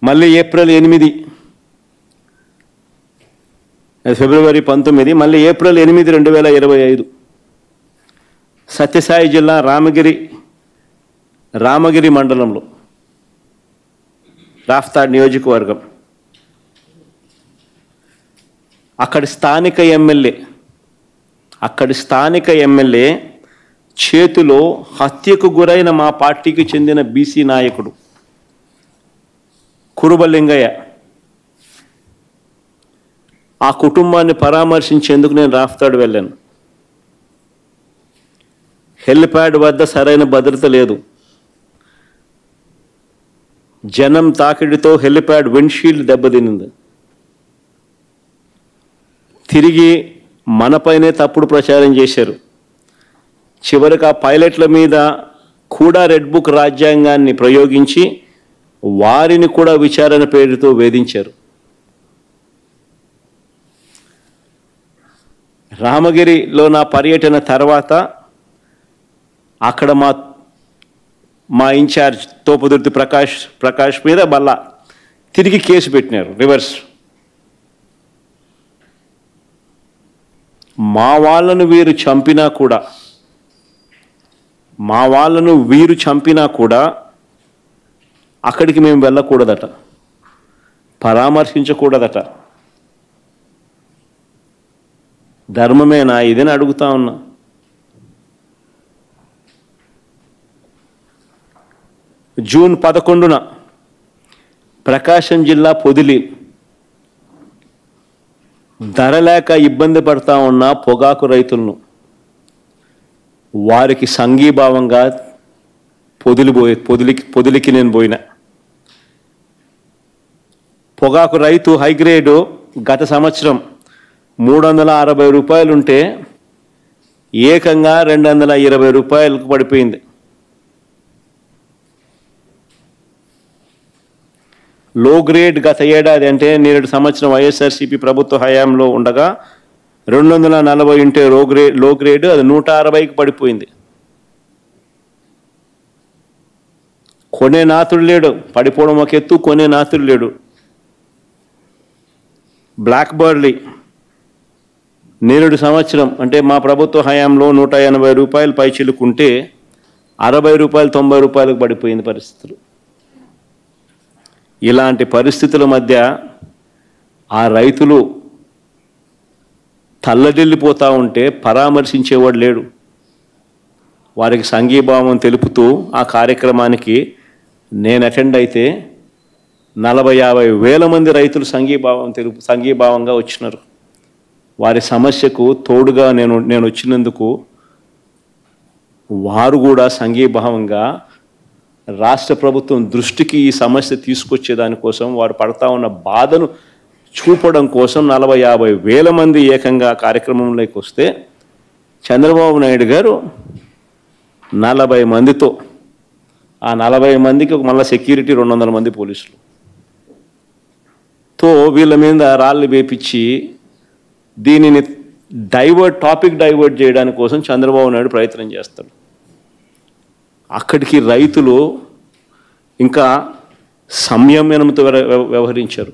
మళ్ళీ ఏప్రిల్ 8, ఫిబ్రవరి 19, మళ్ళీ ఏప్రిల్ 8, 2025 సత్యసాయి జిల్లా రామగిరి మండలంలో రాఫ్తాడ్ నియోజకవర్గం అక్కడి స్థానిక ఎమ్మెల్యే చేతిలో హత్యకు గురైన మా పార్టీకి చెందిన బీసీ నాయకుడు కురుబలింగయ్య ఆ కుటుంబాన్ని పరామర్శించేందుకు నేను రాఫ్తాడ్ వెళ్ళాను. హెలిప్యాడ్ వద్ద సరైన భద్రత లేదు. జనం తాకిడితో హెలిప్యాడ్ విండ్షీల్డ్ దెబ్బతినింది. తిరిగి మనపైనే తప్పుడు ప్రచారం చేశారు. చివరికి ఆ పైలట్ల మీద కూడా రెడ్ బుక్ రాజ్యాంగాన్ని ప్రయోగించి వారిని కూడా విచారణ పేరుతో వేధించారు. రామగిరిలో నా పర్యటన తర్వాత అక్కడ మా ఇన్ఛార్జ్ తోపుదుర్తి ప్రకాష్ మీద మళ్ళా తిరిగి కేసు పెట్టినారు రివర్స్. మా వాళ్ళను వీరు చంపినా కూడా అక్కడికి మేము వెళ్ళకూడదట, పరామర్శించకూడదట. ధర్మమేనా ఇదని అడుగుతా ఉన్నా. జూన్ 11న ప్రకాశం జిల్లా పొదిలి ధర లేక ఇబ్బంది పడతా ఉన్న పొగాకు రైతులను వారికి సంఘీభావంగా పొదిలికి నేను పోయినా. పొగాకు రైతు హైగ్రేడు గత సంవత్సరం 360 రూపాయలు ఉంటే ఏకంగా 220 రూపాయలకు పడిపోయింది. లో గ్రేడ్ గత ఏడాది అంటే నేడు సంవత్సరం వైఎస్ఆర్సీపీ ప్రభుత్వ హయాంలో ఉండగా 240 ఉంటే లో గ్రేడ్ అది 160కి పడిపోయింది. కొనే నాతుడు లేడు, పడిపోవడం ఒక ఎత్తు, కొనే నాతుడు లేడు. బ్లాక్ బర్లీ నేడు సంవత్సరం అంటే మా ప్రభుత్వ హయాంలో 180 రూపాయలు పై చిలుకుంటే 60 రూపాయలు 90 రూపాయలకు పడిపోయింది పరిస్థితులు. ఇలాంటి పరిస్థితుల మధ్య ఆ రైతులు తల్లడిల్లిపోతూ ఉంటే పరామర్శించేవాడు లేడు. వారికి సంఘీభావం తెలుపుతూ ఆ కార్యక్రమానికి నేను అటెండ్ అయితే 40-50 వేల మంది రైతులు సంఘీభావంగా వచ్చినారు. వారి సమస్యకు తోడుగా నేను వచ్చినందుకు వారు కూడా సంఘీభావంగా రాష్ట్ర ప్రభుత్వం దృష్టికి ఈ సమస్య తీసుకొచ్చేదానికోసం, వారు పడతా ఉన్న బాధను చూపడం కోసం 40-50 వేల మంది ఏకంగా కార్యక్రమంలోకి వస్తే చంద్రబాబు నాయుడు గారు 40 మందితో, ఆ 40 మందికి మళ్ళీ సెక్యూరిటీ 200 మంది పోలీసులతో వీళ్ళ మీద రాళ్ళు వేపించి దీనిని టాపిక్ డైవర్ట్ చేయడానికి కోసం చంద్రబాబు నాయుడు ప్రయత్నం చేస్తాడు. అక్కడికి రైతులు ఇంకా సంయమనంతో వ్యవహరించారు.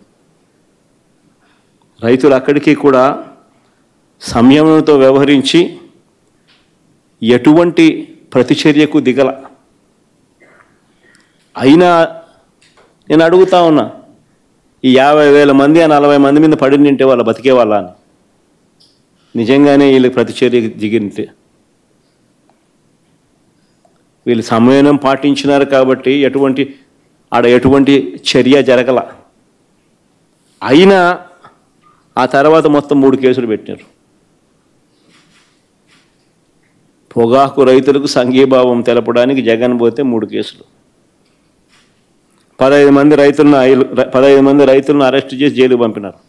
రైతులు అక్కడికి కూడా సంయమనంతో వ్యవహరించి ఎటువంటి ప్రతిచర్యకు దిగల. అయినా నేను అడుగుతా ఉన్నా, ఈ 50,000 మంది ఆ 40 మంది మీద పడింటే వాళ్ళు బతికే వాళ్ళ అని. నిజంగానే వీళ్ళకి ప్రతిచర్య దిగింటే వీళ్ళు సంయమనం పాటించినారు కాబట్టి ఎటువంటి చర్య జరగల. అయినా ఆ తర్వాత మొత్తం 3 కేసులు పెట్టినారు. పొగాకు రైతులకు సంఘీభావం తెలపడానికి జగన్ పోతే 3 కేసులు. 15 మంది రైతులను అరెస్ట్ చేసి జైలుకు పంపినారు.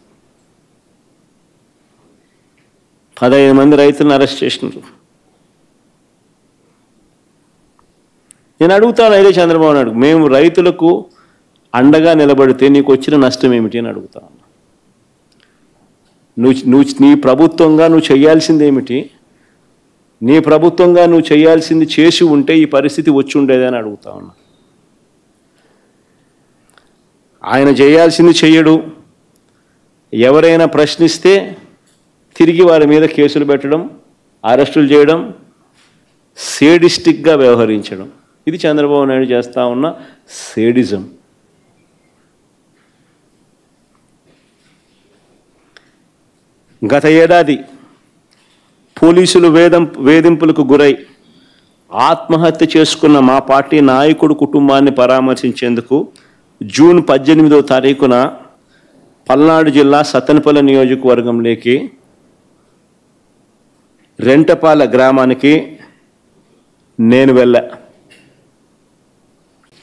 15 మంది రైతులను అరెస్ట్ చేసినారు. నేను అడుగుతాను, అయితే చంద్రబాబు నాయుడు, మేము రైతులకు అండగా నిలబడితే నీకు వచ్చిన నష్టం ఏమిటి అని అడుగుతాను. నీ ప్రభుత్వంగా నువ్వు చేయాల్సింది ఏమిటి? నీ ప్రభుత్వంగా నువ్వు చేయాల్సింది చేసి ఉంటే ఈ పరిస్థితి వచ్చి ఉండేదని అడుగుతా ఉన్నా. ఆయన చేయాల్సింది చెయ్యడు. ఎవరైనా ప్రశ్నిస్తే తిరిగి వారి మీద కేసులు పెట్టడం, అరెస్టులు చేయడం, సేడిస్టిక్గా వ్యవహరించడం. ఇది చంద్రబాబు నాయుడు చేస్తూ ఉన్న సేడిజం. గత ఏడాది పోలీసులు వేధింపులకు గురై ఆత్మహత్య చేసుకున్న మా పార్టీ నాయకుడు కుటుంబాన్ని పరామర్శించేందుకు జూన్ 18వ తారీఖున పల్నాడు జిల్లా సత్తెనపల్లి నియోజకవర్గంలోకి రెంటపాల గ్రామానికి నేను వెళ్ళా.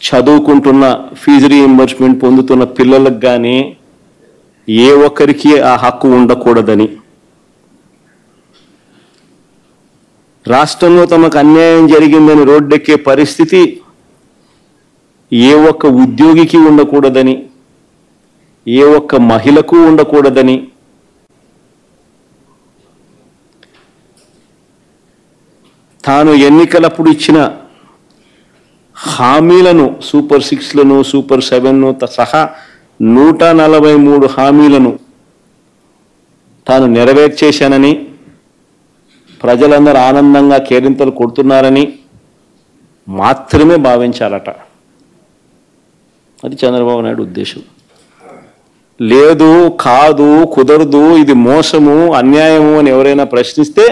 చదువుకుంటున్న, ఫీజు రీయింబర్స్మెంట్ పొందుతున్న పిల్లలకు కానీ ఏ ఒక్కరికి ఆ హక్కు ఉండకూడదని, రాష్ట్రంలో తమకు అన్యాయం జరిగిందని రోడ్డెక్కే పరిస్థితి ఏ ఒక్క ఉద్యోగికి ఉండకూడదని, ఏ ఒక్క మహిళకు ఉండకూడదని, తాను ఎన్నికలప్పుడు ఇచ్చిన హామీలను, సూపర్ 6లను, సూపర్ 7ను సహా 143 హామీలను తాను నెరవేర్చేశానని, ప్రజలందరూ ఆనందంగా కేరింతలు కొడుతున్నారని మాత్రమే భావించాలట. అది చంద్రబాబు నాయుడు ఉద్దేశం. లేదు, కాదు, కుదరదు, ఇది మోసము, అన్యాయము అని ఎవరైనా ప్రశ్నిస్తే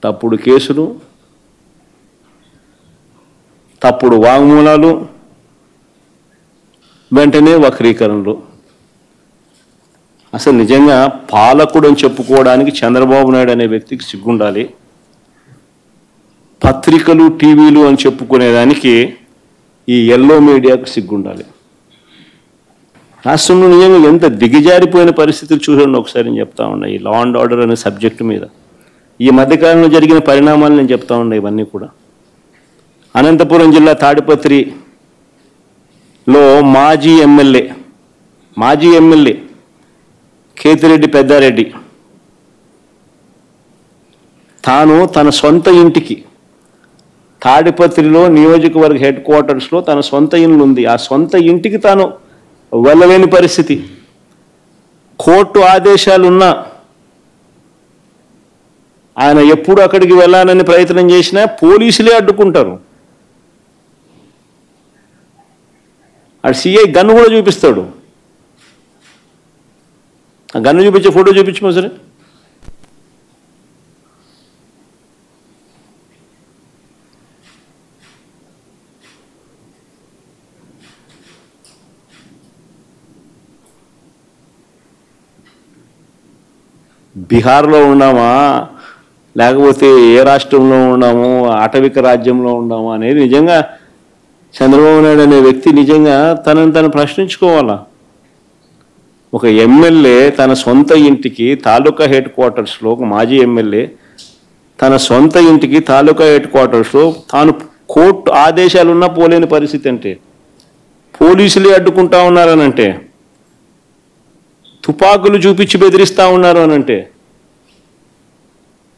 తప్పుడు కేసులు, తప్పుడు వాంగ్మూలాలు, వెంటనే వక్రీకరణలు. అసలు నిజంగా పాలకుడు అని చెప్పుకోవడానికి చంద్రబాబు నాయుడు అనే వ్యక్తికి సిగ్గుండాలి. పత్రికలు, టీవీలు అని చెప్పుకునేదానికి ఈ ఎల్లో మీడియాకు సిగ్గుండాలి. రాష్ట్రంలో నిజంగా ఎంత దిగజారిపోయిన పరిస్థితులు చూడండి ఒకసారి. నేను చెప్తా ఉన్నా ఈ లా అండ్ ఆర్డర్ అనే సబ్జెక్టు మీద ఈ మధ్యకాలంలో జరిగిన పరిణామాలు నేను చెప్తా ఉన్నా. ఇవన్నీ కూడా అనంతపురం జిల్లా తాడిపత్రిలో మాజీ ఎమ్మెల్యే కేతిరెడ్డి పెద్దారెడ్డి తాను తన సొంత ఇంటికి, తాడిపత్రిలో నియోజకవర్గ హెడ్ క్వార్టర్స్లో తన సొంత ఇల్లు ఉంది, ఆ సొంత ఇంటికి తాను వెళ్ళలేని పరిస్థితి. కోర్టు ఆదేశాలున్నా ఆయన ఎప్పుడు అక్కడికి వెళ్ళాలని ప్రయత్నం చేసినా పోలీసులే అడ్డుకుంటారు. ఆ సిఐ గన్ను కూడా చూపిస్తాడు. ఆ గన్ను చూపించే ఫోటో చూపించమో సరే. బీహార్లో ఉన్నామా లేకపోతే ఏ రాష్ట్రంలో ఉన్నాము, ఆటవిక రాజ్యంలో ఉన్నాము అనేది నిజంగా చంద్రబాబు నాయుడు అనే వ్యక్తి నిజంగా తను ప్రశ్నించుకోవాలా. ఒక ఎమ్మెల్యే తన సొంత ఇంటికి తాలూకా హెడ్ క్వార్టర్స్లో, ఒక మాజీ ఎమ్మెల్యే తన సొంత ఇంటికి తాలూకా హెడ్ క్వార్టర్స్లో తాను కోర్టు ఆదేశాలున్నా పోలేని పరిస్థితి అంటే, పోలీసులే అడ్డుకుంటా ఉన్నారనంటే, తుపాకులు చూపించి బెదిరిస్తూ ఉన్నారు అనంటే